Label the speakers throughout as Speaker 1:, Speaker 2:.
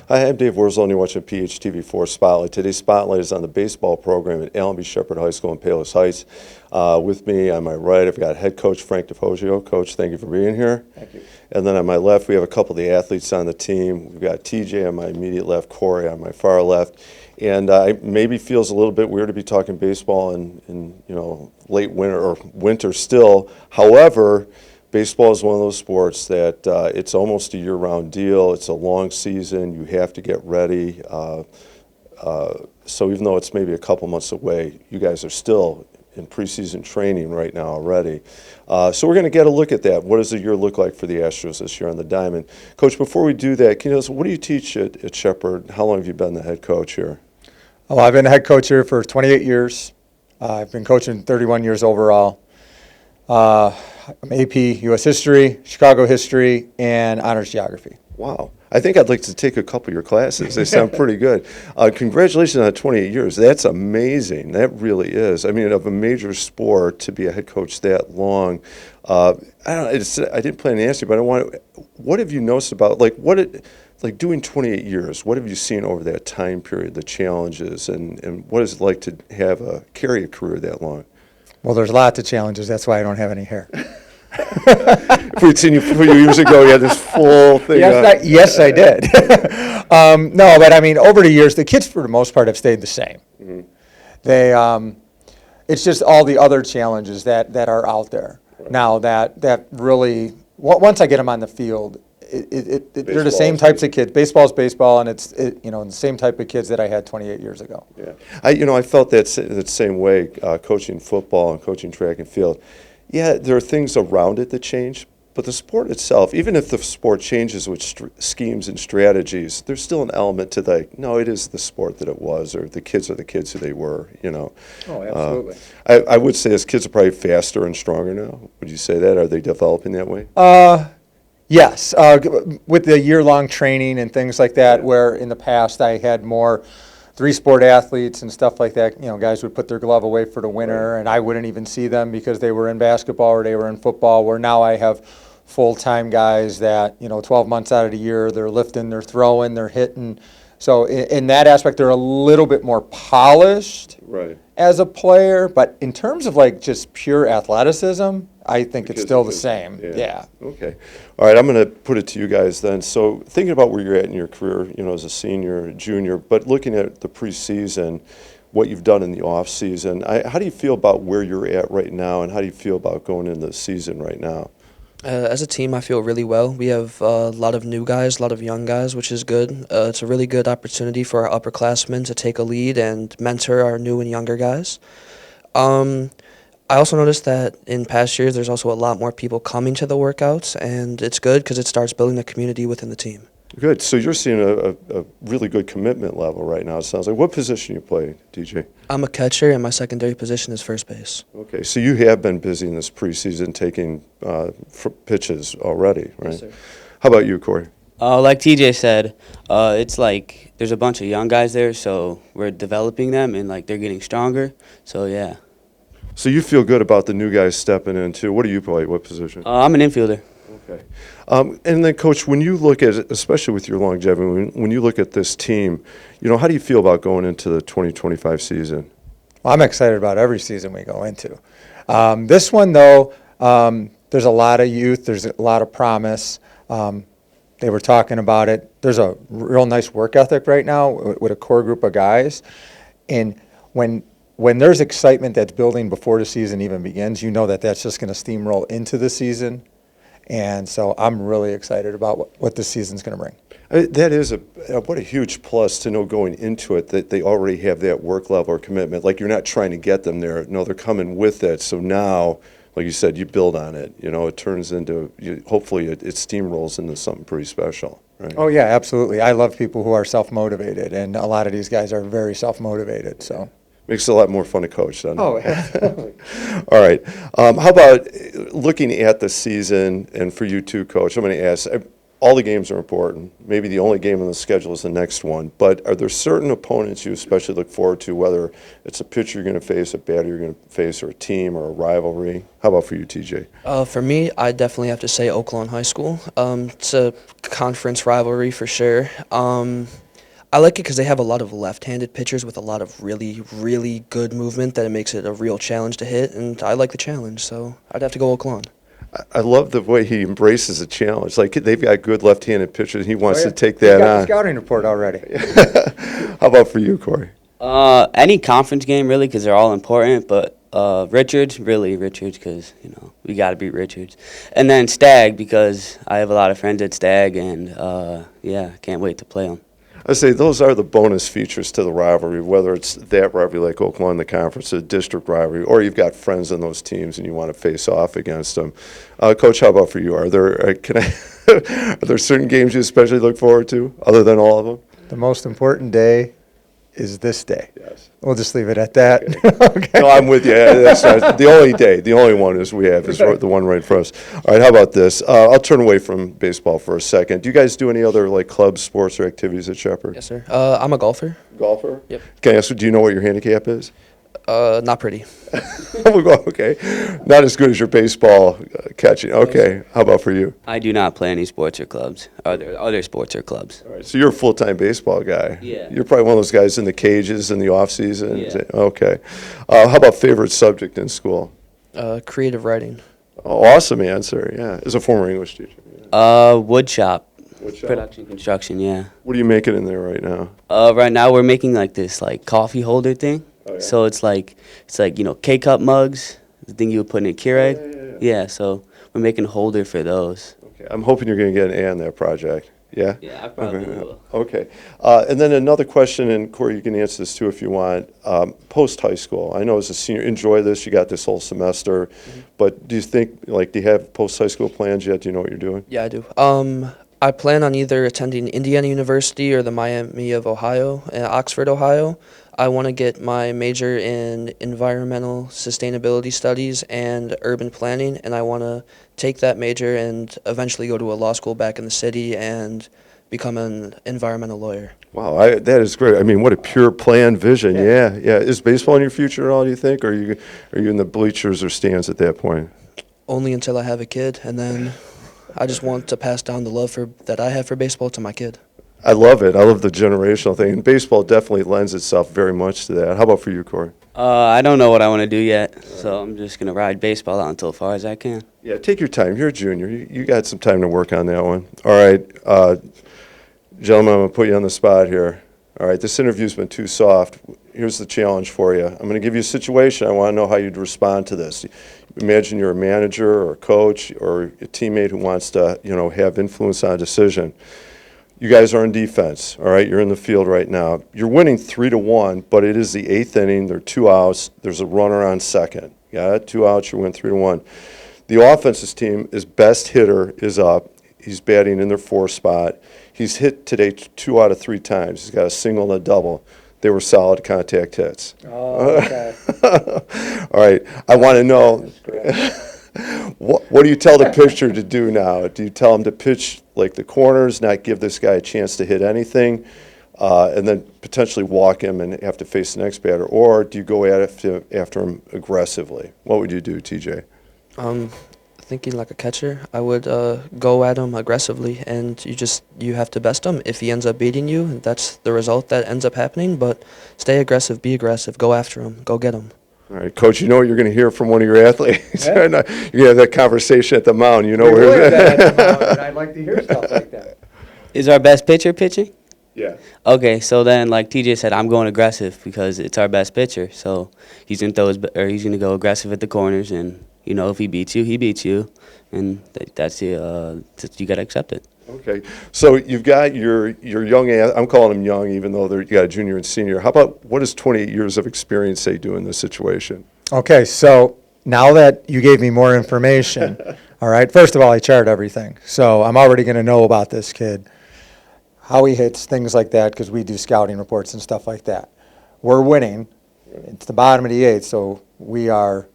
Speaker 1: Hi, I'm Dave Wurzel, and you're watching PHTV4 Spotlight. Today's Spotlight is on the baseball program at Allenby Shepard High School in Palos Heights. With me on my right, I've got head coach Frank DeFogio. Coach, thank you for being here.
Speaker 2: Thank you.
Speaker 1: And then on my left, we have a couple of the athletes on the team. We've got TJ on my immediate left, Corey on my far left. And it maybe feels a little bit weird to be talking baseball in late winter or winter still. However, baseball is one of those sports that it's almost a year-round deal. It's a long season. You have to get ready. So even though it's maybe a couple months away, you guys are still in preseason training right now already. So we're going to get a look at that. What does the year look like for the Astros this year on the diamond? Coach, before we do that, can you tell us, what do you teach at Shepard? How long have you been the head coach here?
Speaker 2: Well, I've been the head coach here for 28 years. I've been coaching 31 years overall. I'm AP U.S. History, Chicago History, and Honors Geography.
Speaker 1: Wow. I think I'd like to take a couple of your classes. They sound pretty good. Congratulations on 28 years. That's amazing. That really is. I mean, of a major sport to be a head coach that long. I didn't plan to ask you, but what have you noticed about, doing 28 years, what have you seen over that time period, the challenges, and what is it like to carry a career that long?
Speaker 2: Well, there's lots of challenges. That's why I don't have any hair.
Speaker 1: If we'd seen you a few years ago, you had this full thing.
Speaker 2: Yes, I did. No, but I mean, over the years, the kids for the most part have stayed the same. Mm-hmm. It's just all the other challenges that are out there now that really, once I get them on the field, they're the same types of kids. Baseball's baseball, and it's the same type of kids that I had 28 years ago.
Speaker 1: Yeah, I felt that same way coaching football and coaching track and field. Yeah, there are things around it that change, but the sport itself, even if the sport changes with schemes and strategies, there's still an element to no, it is the sport that it was, or the kids are the kids who they were.
Speaker 2: Oh, absolutely.
Speaker 1: I would say as kids are probably faster and stronger now. Would you say that? Are they developing that way?
Speaker 2: Yes, with the year-long training and things like that, where in the past I had more three-sport athletes and stuff like that. Guys would put their glove away for the winter, and I wouldn't even see them because they were in basketball or they were in football, where now I have full-time guys that, 12 months out of the year, they're lifting, they're throwing, they're hitting. So in that aspect, they're a little bit more polished as a player, but in terms of just pure athleticism, I think it's still the same. Yeah.
Speaker 1: Okay. All right, I'm going to put it to you guys then. So thinking about where you're at in your career, as a senior, junior, but looking at the preseason, what you've done in the off season, how do you feel about where you're at right now, and how do you feel about going into the season right now?
Speaker 3: As a team, I feel really well. We have a lot of new guys, a lot of young guys, which is good. It's a really good opportunity for our upperclassmen to take a lead and mentor our new and younger guys. I also noticed that in past years, there's also a lot more people coming to the workouts, and it's good because it starts building the community within the team.
Speaker 1: Good. So you're seeing a really good commitment level right now, it sounds like. What position you play, DJ?
Speaker 3: I'm a catcher, and my secondary position is first base.
Speaker 1: Okay. So you have been busy in this preseason taking pitches already, right?
Speaker 3: Yes, sir.
Speaker 1: How about you, Corey?
Speaker 4: Like TJ said, it's like there's a bunch of young guys there, so we're developing them, and they're getting stronger. So, yeah.
Speaker 1: So you feel good about the new guys stepping in, too. What do you play? What position?
Speaker 4: I'm an infielder.
Speaker 1: Okay. And then, Coach, when you look at it, especially with your longevity, when you look at this team, how do you feel about going into the 2025 season?
Speaker 2: Well, I'm excited about every season we go into. This one, though, there's a lot of youth. There's a lot of promise. They were talking about it. There's a real nice work ethic right now with a core group of guys. And when there's excitement that's building before the season even begins, that's just going to steamroll into the season. And so I'm really excited about what this season's going to bring.
Speaker 1: That is what a huge plus to know going into it that they already have that work level or commitment. Like, you're not trying to get them there. No, they're coming with it. So now, like you said, you build on it. It turns into, hopefully it steamrolls into something pretty special. Right?
Speaker 2: Oh, yeah, absolutely. I love people who are self-motivated, and a lot of these guys are very self-motivated. So.
Speaker 1: Makes it a lot more fun to coach, doesn't it?
Speaker 2: Oh, absolutely.
Speaker 1: All right. How about looking at the season, and for you too, Coach, I'm going to ask, all the games are important. Maybe the only game on the schedule is the next one. But are there certain opponents you especially look forward to, whether it's a pitcher you're going to face, a batter you're going to face, or a team or a rivalry? How about for you, TJ?
Speaker 3: For me, I definitely have to say Oaklawn High School. It's a conference rivalry for sure. I like it because they have a lot of left-handed pitchers with a lot of really, really good movement that it makes it a real challenge to hit, and I like the challenge, so I'd have to go Oaklawn.
Speaker 1: I love the way he embraces a challenge. Like, they've got good left-handed pitchers. He wants to take
Speaker 2: He's
Speaker 1: that
Speaker 2: got the
Speaker 1: on.
Speaker 2: scouting report already.
Speaker 1: How about for you, Corey?
Speaker 4: Any conference game really, because they're all important. But Richards, because we got to beat Richards, and then Stag because I have a lot of friends at Stag, and yeah, can't wait to play them.
Speaker 1: I say those are the bonus features to the rivalry, whether it's that rivalry like Oaklawn, the conference, the district rivalry, or you've got friends on those teams and you want to face off against them. Coach, how about for you? Are there are there certain games you especially look forward to, other than all of them?
Speaker 2: The most important day is this day.
Speaker 1: Yes.
Speaker 2: We'll just leave it at that. Okay.
Speaker 1: No, I'm with you. That's not, the only day, the only one is we have is the one right for us. All right, how about this? I'll turn away from baseball for a second. Do you guys do any other like club sports or activities at Shepard?
Speaker 3: Yes, sir. I'm a golfer.
Speaker 1: Golfer?
Speaker 3: Yep.
Speaker 1: Can I ask, do you know what your handicap is?
Speaker 3: Not pretty.
Speaker 1: Okay. Not as good as your baseball catching. Okay. How about for you?
Speaker 4: I do not play any sports or clubs, other sports or clubs.
Speaker 1: All right. So you're a full-time baseball guy.
Speaker 4: Yeah.
Speaker 1: You're probably one of those guys in the cages in the off season.
Speaker 4: Yeah.
Speaker 1: Okay. How about favorite subject in school?
Speaker 3: Creative writing.
Speaker 1: Oh, awesome answer. Yeah. As a former English teacher.
Speaker 4: Wood shop,
Speaker 1: What shop?
Speaker 4: production construction. Yeah.
Speaker 1: What are you making in there right now?
Speaker 4: Right now we're making like this coffee holder thing.
Speaker 1: Oh, yeah.
Speaker 4: So it's like K-cup mugs, the thing you would put in a Keurig. Yeah. So we're making a holder for those.
Speaker 1: Okay. I'm hoping you're going to get an A on that project. Yeah?
Speaker 4: Yeah, I probably will.
Speaker 1: Okay. And then another question, and Corey, you can answer this too if you want. Post-high school, I know as a senior, enjoy this, you got this whole semester, but do you think, do you have post-high school plans yet? Do you know what you're doing?
Speaker 3: Yeah, I do. I plan on either attending Indiana University or the Miami of Ohio, Oxford, Ohio. I want to get my major in environmental sustainability studies and urban planning, and I want to take that major and eventually go to a law school back in the city and become an environmental lawyer.
Speaker 1: Wow, that is great. I mean, what a pure plan vision. Yeah, yeah. Is baseball in your future at all, do you think? Or are you in the bleachers or stands at that point?
Speaker 3: Only until I have a kid, and then I just want to pass down the love that I have for baseball to my kid.
Speaker 1: I love it. I love the generational thing. And baseball definitely lends itself very much to that. How about for you, Corey?
Speaker 4: I don't know what I want to do yet, so I'm just gonna ride baseball out until far as I can.
Speaker 1: Yeah, take your time. You're a junior. You got some time to work on that one. All right, gentlemen, I'm going to put you on the spot here. All right, this interview's been too soft. Here's the challenge for you. I'm going to give you a situation. I want to know how you'd respond to this. Imagine you're a manager or a coach or a teammate who wants to, have influence on a decision. You guys are in defense, all right? You're in the field right now. You're winning 3-1, but it is the 8th inning. There are 2 outs. There's a runner on second. Got it? 2 outs, you win 3-1. The offense's team, his best hitter is up. He's batting in their 4th spot. He's hit today 2 out of 3 times. He's got a single and a double. They were solid contact hits.
Speaker 2: Oh, okay.
Speaker 1: All right. I want to know, what do you tell the pitcher to do now? Do you tell him to pitch like the corners, not give this guy a chance to hit anything, and then potentially walk him and have to face the next batter? Or do you go after him aggressively? What would you do, TJ?
Speaker 3: Thinking like a catcher, I would go at him aggressively, and you have to best him. If he ends up beating you, that's the result that ends up happening. But stay aggressive, be aggressive, go after him, go get him.
Speaker 1: All right, Coach, you know what you're going to hear from one of your athletes.
Speaker 2: Yeah.
Speaker 1: You're going to have that conversation at the mound. You know
Speaker 2: We
Speaker 1: where
Speaker 2: would, and I'd like to hear stuff like that.
Speaker 4: Is our best pitcher pitching?
Speaker 1: Yeah.
Speaker 4: Okay, so then like TJ said, I'm going aggressive because it's our best pitcher. So he's gonna he's gonna go aggressive at the corners, and if he beats you, he beats you, and that's you gotta accept it.
Speaker 1: Okay, so you've got your young, I'm calling them young, even though you got a junior and senior. How about, what does 28 years of experience say do in this situation?
Speaker 2: Okay, so now that you gave me more information, all right, first of all, I chart everything. So I'm already going to know about this kid, how he hits, things like that, because we do scouting reports and stuff like that. We're winning. It's the bottom of the 8th, so we are,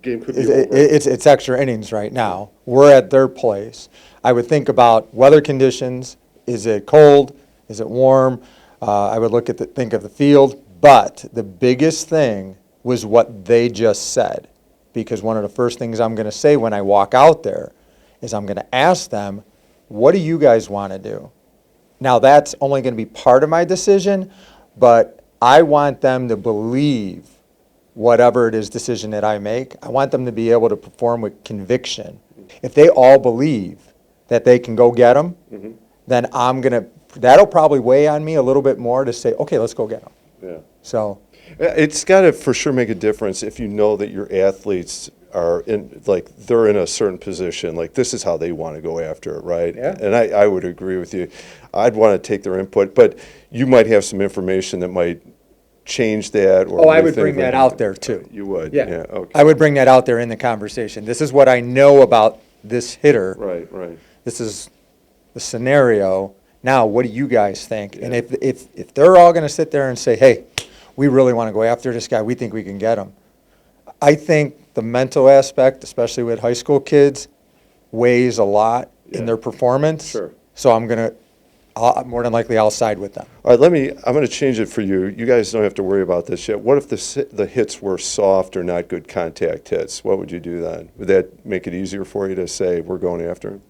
Speaker 1: Game could be over.
Speaker 2: it's extra innings right now. We're at their place. I would think about weather conditions. Is it cold? Is it warm? I would think of the field. But the biggest thing was what they just said, because one of the first things I'm going to say when I walk out there is I'm going to ask them, what do you guys want to do? Now, that's only going to be part of my decision, but I want them to believe whatever it is decision that I make. I want them to be able to perform with conviction. If they all believe that they can go get them, then that'll probably weigh on me a little bit more to say, okay, let's go get them.
Speaker 1: Yeah.
Speaker 2: So,
Speaker 1: It's got to for sure make a difference if you know that your athletes are they're in a certain position, like this is how they want to go after it, right?
Speaker 2: Yeah.
Speaker 1: And I would agree with you. I'd want to take their input, but you might have some information that might change that. Or
Speaker 2: I would bring that out there too.
Speaker 1: You would?
Speaker 2: Yeah.
Speaker 1: Okay.
Speaker 2: I would bring that out there in the conversation. This is what I know about this hitter.
Speaker 1: Right.
Speaker 2: This is the scenario. Now, what do you guys think? And if they're all going to sit there and say, hey, we really want to go after this guy, we think we can get him. I think the mental aspect, especially with high school kids, weighs a lot in their performance.
Speaker 1: Sure.
Speaker 2: So more than likely, I'll side with them.
Speaker 1: All right, I'm going to change it for you. You guys don't have to worry about this yet. What if the hits were soft or not good contact hits? What would you do then? Would that make it easier for you to say we're going after him?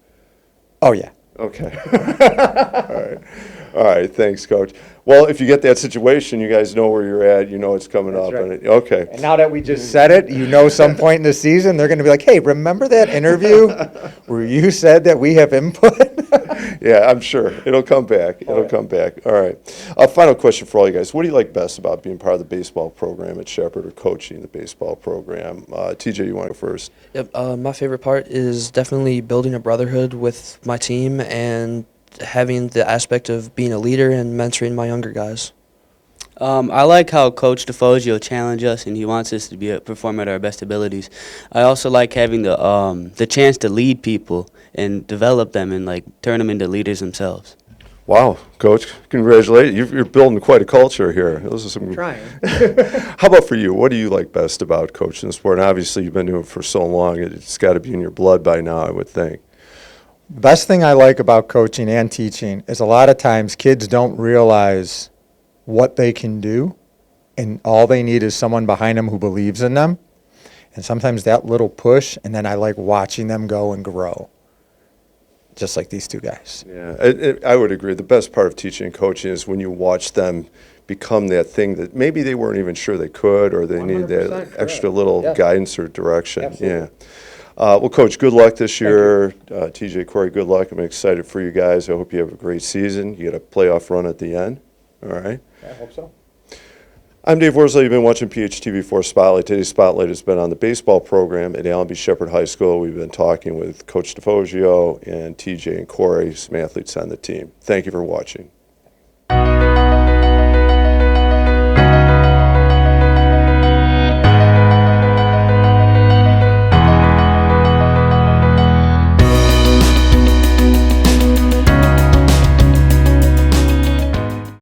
Speaker 2: Oh, yeah.
Speaker 1: Okay. All right. Thanks, Coach. Well, if you get that situation, you guys know where you're at. You know it's coming
Speaker 2: That's
Speaker 1: up.
Speaker 2: right.
Speaker 1: Okay.
Speaker 2: And now that we just said it, some point in the season, they're going to be like, hey, remember that interview where you said that we have input?
Speaker 1: Yeah, I'm sure. It'll come back. It'll come back. All right. Final question for all you guys. What do you like best about being part of the baseball program at Shepard or coaching the baseball program? TJ, you want to go first?
Speaker 3: Yep. My favorite part is definitely building a brotherhood with my team and having the aspect of being a leader and mentoring my younger guys.
Speaker 4: I like how Coach DeFogio challenge us, and he wants us to perform at our best abilities. I also like having the chance to lead people and develop them and turn them into leaders themselves.
Speaker 1: Wow, Coach, congratulations. You're building quite a culture here. Those are some.
Speaker 2: Trying.
Speaker 1: How about for you? What do you like best about coaching the sport? And obviously, you've been doing it for so long. It's got to be in your blood by now, I would think.
Speaker 2: The best thing I like about coaching and teaching is a lot of times kids don't realize what they can do, and all they need is someone behind them who believes in them. And sometimes that little push, and then I like watching them go and grow, just like these two guys.
Speaker 1: Yeah, I would agree. The best part of teaching and coaching is when you watch them become that thing that maybe they weren't even sure they could, or they needed that
Speaker 2: 100%
Speaker 1: extra
Speaker 2: correct.
Speaker 1: little
Speaker 2: Yes.
Speaker 1: guidance or direction.
Speaker 2: Absolutely.
Speaker 1: Yeah. Well, Coach, good luck this year. TJ, Corey, good luck. I'm excited for you guys. I hope you have a great season. You get a playoff run at the end. All right.
Speaker 2: I hope so.
Speaker 1: I'm Dave Worsley. You've been watching PHTV4 Spotlight. Today's Spotlight has been on the baseball program at Allenby Shepard High School. We've been talking with Coach DeFogio and TJ and Corey, some athletes on the team. Thank you for watching.